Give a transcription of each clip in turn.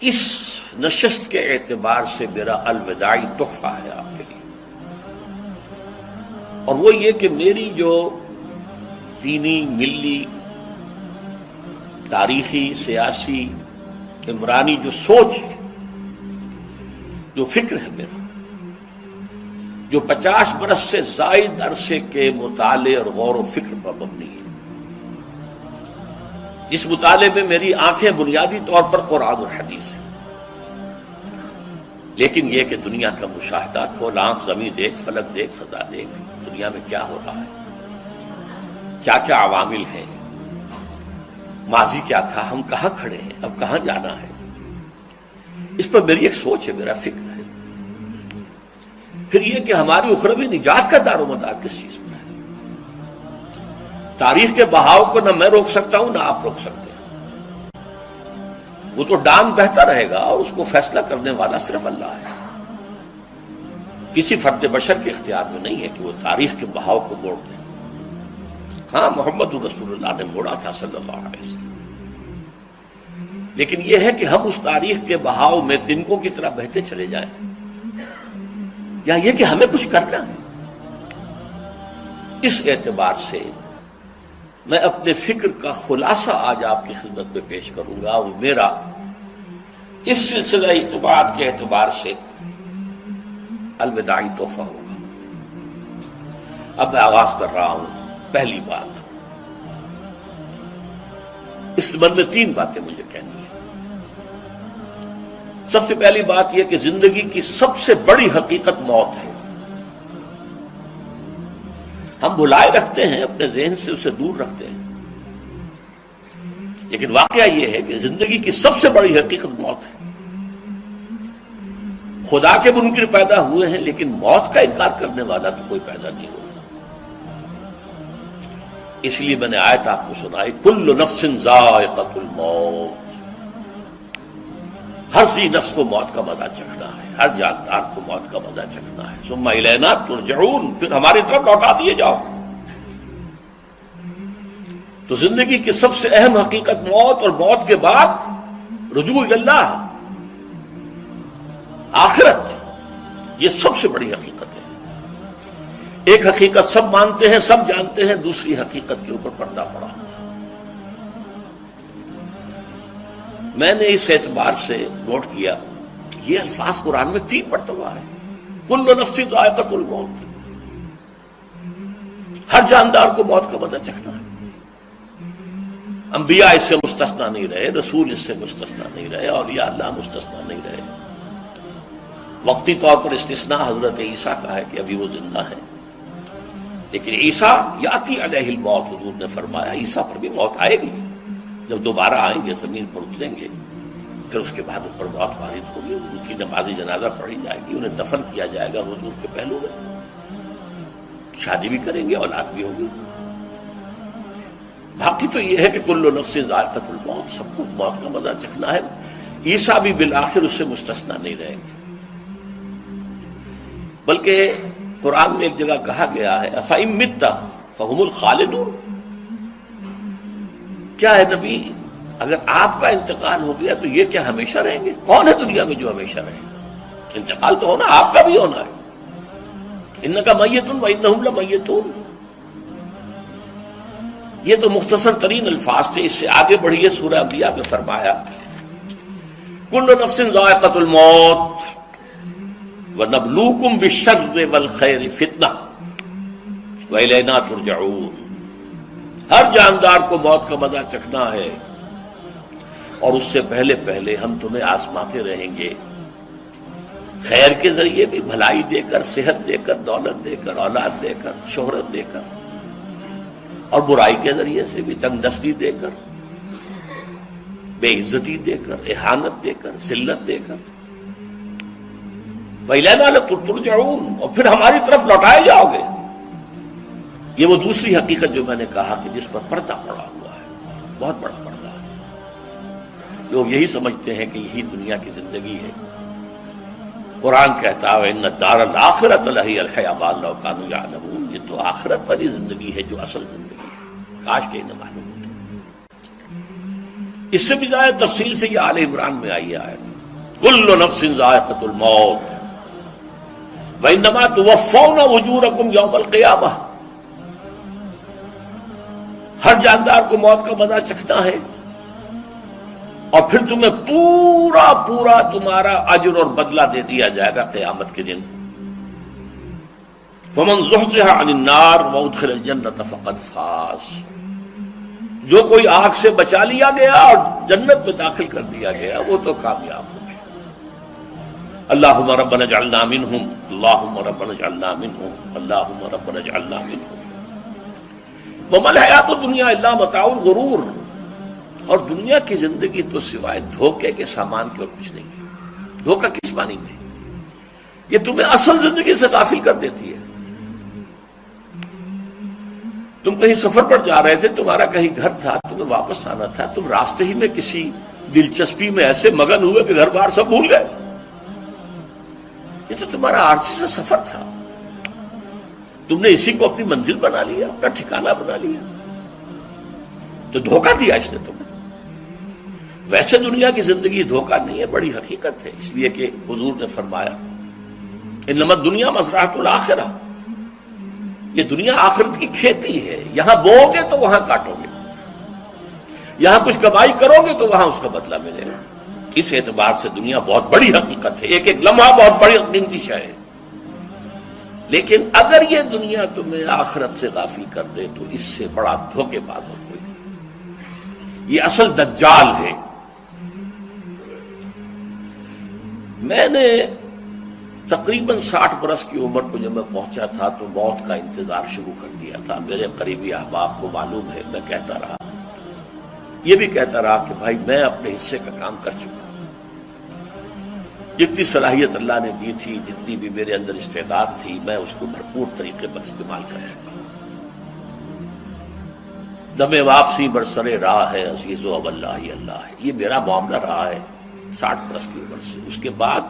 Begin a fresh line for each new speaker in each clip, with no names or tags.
اس نشست کے اعتبار سے میرا الوداعی تحفہ ہے آپ کے لیے، اور وہ یہ کہ میری جو دینی، ملی، تاریخی، سیاسی، عمرانی جو سوچ ہے، جو فکر ہے میرا، جو 50 برس سے زائد عرصے کے مطالعے اور غور و فکر پر مبنی ہے، جس مطالعے میں میری آنکھیں بنیادی طور پر قرآن اور حدیث ہیں، لیکن یہ کہ دنیا کا مشاہدہ، کھول آنکھ، زمین دیکھ، فلک دیکھ، فضا دیکھ، دنیا میں کیا ہو رہا ہے، کیا کیا عوامل ہیں، ماضی کیا تھا، ہم کہاں کھڑے ہیں، اب کہاں جانا ہے، اس پر میری ایک سوچ ہے، میرا فکر ہے۔ پھر یہ کہ ہماری اخروی نجات کا دار و مدار کس چیز پر ہے۔ تاریخ کے بہاؤ کو نہ میں روک سکتا ہوں، نہ آپ روک سکتے ہیں، وہ تو ڈام بہتا رہے گا، اور اس کو فیصلہ کرنے والا صرف اللہ ہے۔ کسی فرد بشر کے اختیار میں نہیں ہے کہ وہ تاریخ کے بہاؤ کو موڑ دے۔ ہاں، محمد رسول اللہ نے موڑا تھا صلی اللہ علیہ وسلم، لیکن یہ ہے کہ ہم اس تاریخ کے بہاؤ میں تنکوں کی طرح بہتے چلے جائیں، یا یہ کہ ہمیں کچھ کرنا ہے۔ اس اعتبار سے میں اپنے فکر کا خلاصہ آج آپ کی خدمت میں پیش کروں گا، وہ میرا اس سلسلہ اجتماعات کے اعتبار سے الوداعی تحفہ ہوگا۔ اب میں آغاز کر رہا ہوں۔ پہلی بات، اس سبب میں 3 باتیں مجھے کہنی ہیں۔ سب سے پہلی بات یہ کہ زندگی کی سب سے بڑی حقیقت موت ہے۔ ہم بھلائے رکھتے ہیں، اپنے ذہن سے اسے دور رکھتے ہیں، لیکن واقعہ یہ ہے کہ زندگی کی سب سے بڑی حقیقت موت ہے۔ خدا کے منکر پیدا ہوئے ہیں، لیکن موت کا انکار کرنے والا تو کوئی پیدا نہیں ہوا۔ اس لیے میں نے آیت آپ کو سنائی، کل نفس ذائقۃ الموت، ہر سی نفس کو موت کا مزہ چکھنا ہے، ہر جاندار کو موت کا مزہ چکھنا ہے۔ ثم الینا ترجعون، پھر ہماری طرف لوٹا دیے جاؤ۔ تو زندگی کی سب سے اہم حقیقت موت، اور موت کے بعد رجوع اللہ، آخرت، یہ سب سے بڑی حقیقت ہے۔ ایک حقیقت سب مانتے ہیں، سب جانتے ہیں، دوسری حقیقت کے اوپر پردہ پڑا۔ میں نے اس اعتبار سے نوٹ کیا، یہ الفاظ قرآن میں 3 مرتبہ ہے، کل نفس ذائقۃ الموت، ہر جاندار کو موت کا مزہ چکھنا ہے۔ انبیاء اس سے مستثنا نہیں رہے، رسول اس سے مستثنا نہیں رہے، اولیاء اللہ مستثنا نہیں رہے۔ وقتی طور پر استثناء حضرت عیسیٰ کا ہے کہ ابھی وہ زندہ ہے، لیکن عیسیٰ یاتی علیہ الموت، حضور نے فرمایا عیسیٰ پر بھی موت آئے گی، جب دوبارہ آئیں گے، زمین پر اتریں گے، پھر اس کے بعد ان پر موت وارد ہوگی، ان کی نماز جنازہ پڑھی جائے گی، انہیں دفن کیا جائے گا حضور کے پہلو میں، شادی بھی کریں گے، اولاد بھی ہوگی۔ باقی تو یہ ہے کہ کل نفس ذائقۃ الموت، سب کو موت کا مزہ چکھنا ہے۔ عیسیٰ بھی بالآخر اس سے مستثنا نہیں رہیں گے، بلکہ قرآن میں ایک جگہ کہا گیا ہے أَفَإِن مِتَّ فَهُمُ الْخَالِدُونَ، کیا ہے نبی، اگر آپ کا انتقال ہو گیا تو یہ کیا ہمیشہ رہیں گے؟ کون ہے دنیا میں جو ہمیشہ رہے گا؟ انتقال تو ہونا، آپ کا بھی ہونا ہے۔ إِنَّكَ مَيِّتٌ وَإِنَّهُمْ لَمَيِّتُونَ، یہ تو مختصر ترین الفاظ تھے۔ اس سے آگے بڑھیے، سورہ انبیاء میں فرمایا كُلُّ نَفْسٍ ذَائِقَةُ الْمَوْتِ وَنَبْلُوكُمْ بِالشَّرِّ وَالْخَيْرِ فِتْنَةً وَإِلَيْنَا تُرْجَعُونَ، ہر جاندار کو موت کا مزہ چکھنا ہے، اور اس سے پہلے پہلے ہم تمہیں آزماتے رہیں گے، خیر کے ذریعے بھی، بھلائی دے کر، صحت دے کر، دولت دے کر، اولاد دے کر، شہرت دے کر، اور برائی کے ذریعے سے بھی، تنگ دستی دے کر، بے عزتی دے کر، اہانت دے کر، ذلت دے کر، وَإِلَيْنَا تُرْجَعُونَ، اور پھر ہماری طرف لوٹائے جاؤ گے۔ یہ وہ دوسری حقیقت جو میں نے کہا کہ جس پر پردہ پڑا ہوا ہے، بہت بڑا پردہ ہے۔ لوگ یہی سمجھتے ہیں کہ یہی دنیا کی زندگی ہے۔ قرآن کہتا ہے إِنَّ الدَّارَ الْآخِرَةَ لَهِيَ الْحَيَوَانُ لَوْ كَانُوا يَعْلَمُونَ، یہ تو آخرت والی زندگی ہے جو اصل زندگی ہے، کاش کہ انہیں معلوم ہوتا۔ اس سے بھی زیادہ تفصیل سے یہ آل عمران میں آئی ہے آیت۔ کل نفس ذائقۃ الموت وانما توفون اجورکم یوم القیامہ، ہر جاندار کو موت کا مزہ چکھنا ہے اور پھر تمہیں پورا پورا تمہارا اجر اور بدلہ دے دیا جائے گا قیامت کے دن۔ فمن زحزح عن النار وادخل الجنۃ فقد فاز، جو کوئی آگ سے بچا لیا گیا اور جنت میں داخل کر دیا گیا وہ تو کامیاب ہو گیا۔ اللہم ربنا اجعلنا منہم، اللہم ربنا اجعلنا منہم، اللہم ربنا اجعلنا منہم۔ وما الحیات الدنیا الا متاع الغرور، اور دنیا کی زندگی تو سوائے دھوکے کے سامان کے اور کچھ نہیں ہے۔ دھوکہ کس معنی میں؟ یہ تمہیں اصل زندگی سے غافل کر دیتی ہے۔ تم کہیں سفر پر جا رہے تھے، تمہارا کہیں گھر تھا، تمہیں واپس آنا تھا، تم راستے ہی میں کسی دلچسپی میں ایسے مگن ہوئے کہ گھر بار سب بھول گئے۔ یہ تو تمہارا عارضی سے سفر تھا، تم نے اسی کو اپنی منزل بنا لیا، اپنا ٹھکانہ بنا لیا، تو دھوکہ دیا اس نے تمہیں۔ ویسے دنیا کی زندگی دھوکہ نہیں ہے، بڑی حقیقت ہے، اس لیے کہ حضور نے فرمایا انما الدنیا مزرعۃ الآخرہ، یہ دنیا آخرت کی کھیتی ہے، یہاں بو گے تو وہاں کاٹو گے، یہاں کچھ کمائی کرو گے تو وہاں اس کا بدلہ ملے گا۔ اس اعتبار سے دنیا بہت بڑی حقیقت ہے، ایک ایک لمحہ بہت بڑی قیمتی شے ہے، لیکن اگر یہ دنیا تمہیں آخرت سے غافل کر دے تو اس سے بڑا دھوکے باز اور کوئی نہیں۔ یہ اصل دجال ہے۔ میں نے تقریباً 60 برس کی عمر کو جب میں پہنچا تھا تو موت کا انتظار شروع کر دیا تھا۔ میرے قریبی احباب کو معلوم ہے، میں کہتا رہا، یہ بھی کہتا رہا کہ بھائی میں اپنے حصے کا کام کر چکا، جتنی صلاحیت اللہ نے دی تھی، جتنی بھی میرے اندر استعداد تھی، میں اس کو بھرپور طریقے پر استعمال کر چکا۔ دم واپسی برسر راہ ہے عزیز و اب اللہ ہی اللہ ہے، یہ میرا معاملہ رہا ہے 60 برس کی عمر سے۔ اس کے بعد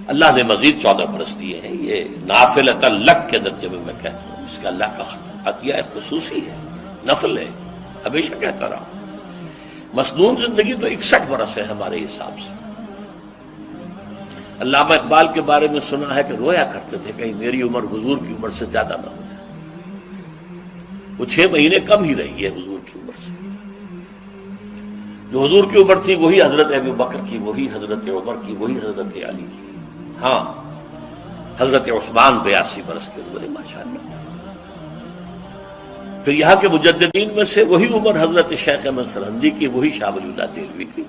اللہ نے مزید 14 برس دیے ہیں، یہ نافلۃ لک کے درجے میں کہتا ہوں، اس کا اللہ کا عطیہ خصوصی ہے، نفل ہے، ہمیشہ کہتا رہا ہوں۔ مسنون زندگی تو 61 برس ہے ہمارے حساب سے۔ علامہ اقبال کے بارے میں سنا ہے کہ رویا کرتے تھے کہیں میری عمر حضور کی عمر سے زیادہ نہ ہو جائے۔ وہ 6 مہینے کم ہی رہی ہے حضور کی عمر سے۔ جو حضور کی عمر تھی وہی حضرت ابو بکر کی، وہی حضرت عمر کی، وہی حضرت علی کی۔ ہاں، حضرت عثمان 82 برس کے ہوئے ماشاءاللہ۔ پھر یہاں کے مجددین میں سے وہی عمر حضرت شیخ احمد سرہندی کی، وہی شاہ ولی اللہ دہلوی کی۔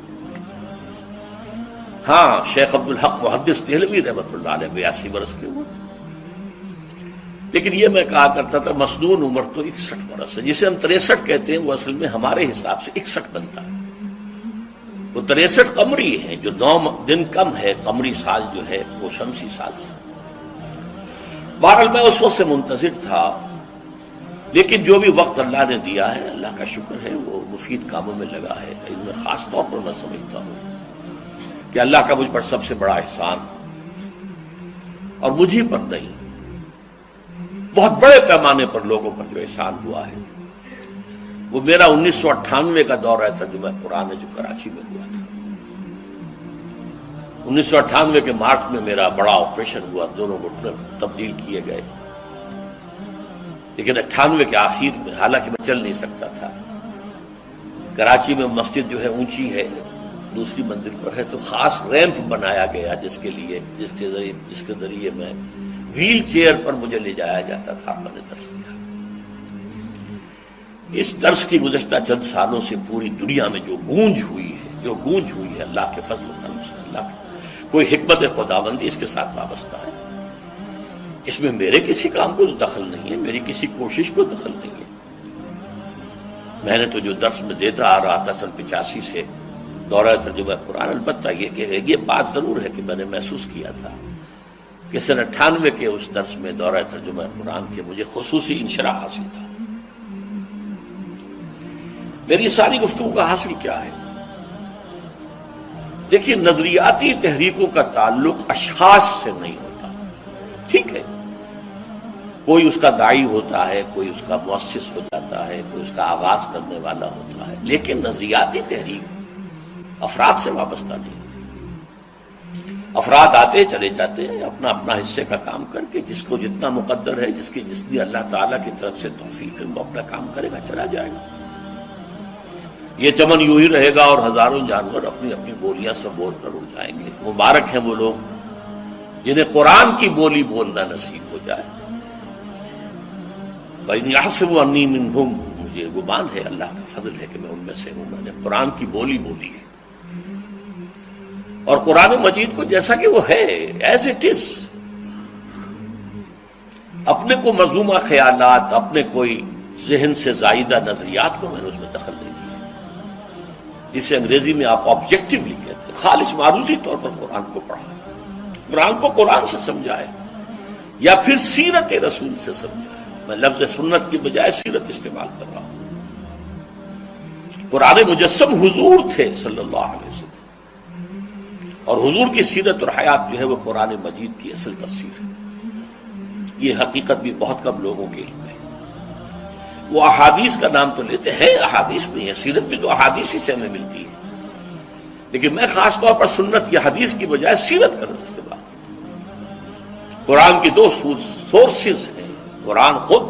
ہاں، شیخ عبدالحق محدث دہلوی رحمۃ اللہ علیہ 82 برس کے ہوئے۔ لیکن یہ میں کہا کرتا تھا مسنون عمر تو 61 برس ہے، جسے ہم 63 کہتے ہیں وہ اصل میں ہمارے حساب سے 61 بنتا ہے۔ وہ 63 قمری ہے، جو 9 دن کم ہے، قمری سال جو ہے وہ شمسی سال سے۔ بہرحال میں اس وقت سے منتظر تھا، لیکن جو بھی وقت اللہ نے دیا ہے اللہ کا شکر ہے، وہ مفید کاموں میں لگا ہے۔ ان میں خاص طور پر میں سمجھتا ہوں کہ اللہ کا مجھ پر سب سے بڑا احسان، اور مجھے پر نہیں، بہت بڑے پیمانے پر لوگوں پر جو احسان ہوا ہے، وہ میرا 1998 کا دورہ ترجمہ قرآن جو کراچی میں ہوا تھا۔ 1998 کے مارچ میں میرا بڑا آپریشن ہوا، دونوں گھٹنے تبدیل کیے گئے، لیکن 98 کے آخر میں، حالانکہ میں چل نہیں سکتا تھا، کراچی میں مسجد جو ہے اونچی ہے، دوسری منزل پر ہے، تو خاص ریمپ بنایا گیا جس کے ذریعے میں ویل چیئر پر مجھے لے جایا جاتا تھا۔ میں نے درس دیا۔ اس درس کی گزشتہ چند سالوں سے پوری دنیا میں جو گونج ہوئی ہے اللہ کے فضل و کرم سے، اللہ کوئی حکمت خداوندی اس کے ساتھ وابستہ ہے۔ اس میں میرے کسی کام کو دخل نہیں ہے، میری کسی کوشش کو دخل نہیں ہے۔ میں نے تو جو درس میں دیتا آ رہا تھا سن 85 سے دورہ ترجمہ قرآن، البتہ یہ بات ضرور ہے کہ میں نے محسوس کیا تھا کہ سن 98 کے اس درس میں دورہ ترجمہ قرآن کے مجھے خصوصی انشراح حاصل تھا۔ میری ساری گفتگو کا حاصل کیا ہے؟ دیکھیے، نظریاتی تحریکوں کا تعلق اشخاص سے نہیں ہوتا، ٹھیک ہے، کوئی اس کا داعی ہوتا ہے، کوئی اس کا مؤسس ہو جاتا ہے، کوئی اس کا آغاز کرنے والا ہوتا ہے، لیکن نظریاتی تحریک افراد سے وابستہ نہیں۔ افراد آتے چلے جاتے ہیں اپنا اپنا حصے کا کام کر کے، جس کو جتنا مقدر ہے، جس کی اللہ تعالیٰ کی طرف سے توفیق ہے، وہ اپنا کام کرے گا، چلا جائے گا۔ یہ چمن یوں ہی رہے گا اور ہزاروں جانور اپنی اپنی بولیاں سے بول کر اڑ جائیں گے۔ مبارک ہیں وہ لوگ جنہیں قرآن کی بولی بولنا نصیب ہو جائے۔ وَإِنْ يَحْسَبُ أَنِّي مِنْهُمْ، مجھے گمان ہے، اللہ کا فضل ہے کہ میں ان میں سے ہوں، میں نے قرآن کی بولی بولی ہے، اور قرآن مجید کو جیسا کہ وہ ہے ایز اٹ از، اپنے کو مذمومہ خیالات، اپنے کوئی ذہن سے زائدہ نظریات کو میں نے اس میں دخل نہیں دیا، جسے انگریزی میں آپ آبجیکٹولی کہتے ہیں۔ خالص معروضی طور پر قرآن کو پڑھا، قرآن کو قرآن سے سمجھائے، یا پھر سیرت رسول سے سمجھائے۔ میں لفظ سنت کی بجائے سیرت استعمال کر رہا ہوں۔ قرآن مجسم حضور تھے صلی اللہ علیہ وسلم، اور حضور کی سیرت اور حیات جو ہے وہ قرآن مجید کی اصل تفسیر ہے۔ یہ حقیقت بھی بہت کم لوگوں کے علم ہے۔ وہ احادیث کا نام تو لیتے ہیں، احادیث نہیں ہے، سیرت بھی تو احادیث ہی سے ہمیں ملتی ہے، لیکن میں خاص طور پر سنت یا حدیث کی بجائے سیرت کا استعمال۔ قرآن کی دو سورسز ہیں، قرآن خود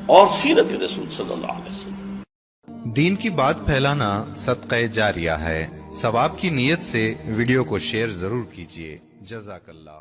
اور سیرت رسول صلی اللہ علیہ وسلم۔
دین کی بات پھیلانا صدقہ جاریہ ہے، ثواب کی نیت سے ویڈیو کو شیئر ضرور کیجیے۔ جزاک اللہ۔